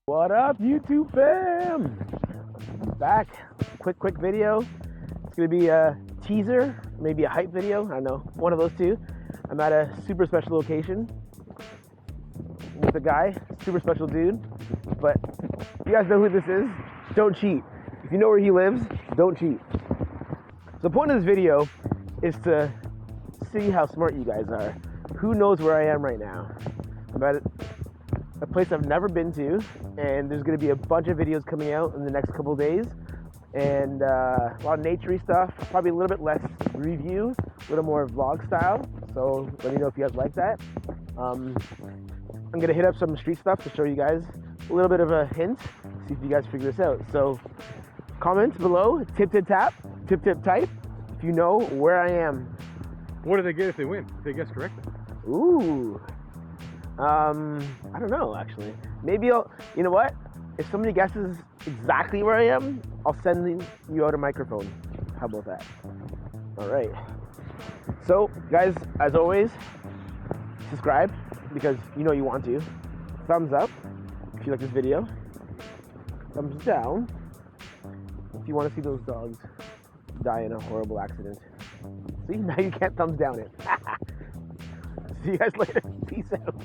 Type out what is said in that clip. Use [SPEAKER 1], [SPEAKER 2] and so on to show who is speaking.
[SPEAKER 1] What up, YouTube fam? Back, quick video. It's gonna be a teaser, maybe a hype video. I don't know, one of those two. I'm at a super special location with a guy, super special dude. But you guys know who this is. Don't cheat. If you know where he lives, don't cheat. So the point of this video is to see how smart you guys are. Who knows where I am right now? I'm at a place I've never been to, and there's going to be a bunch of videos coming out in the next couple of days, and a lot of naturey stuff, probably a little bit less review, a little more vlog style, so let me know if you guys like that. I'm going to hit up some street stuff to show you guys a little bit of a hint, see if you guys figure this out. So comment below, tip type, if you know where I am.
[SPEAKER 2] What do they get if they win? If they guess correctly?
[SPEAKER 1] Ooh. I don't know, actually. Maybe you know what? If somebody guesses exactly where I am, I'll send you out a microphone. How about that? All right. So, guys, as always, subscribe because you know you want to. Thumbs up if you like this video. Thumbs down if you want to see those dogs die in a horrible accident. See, now you can't thumbs down it. See you guys later. Peace out.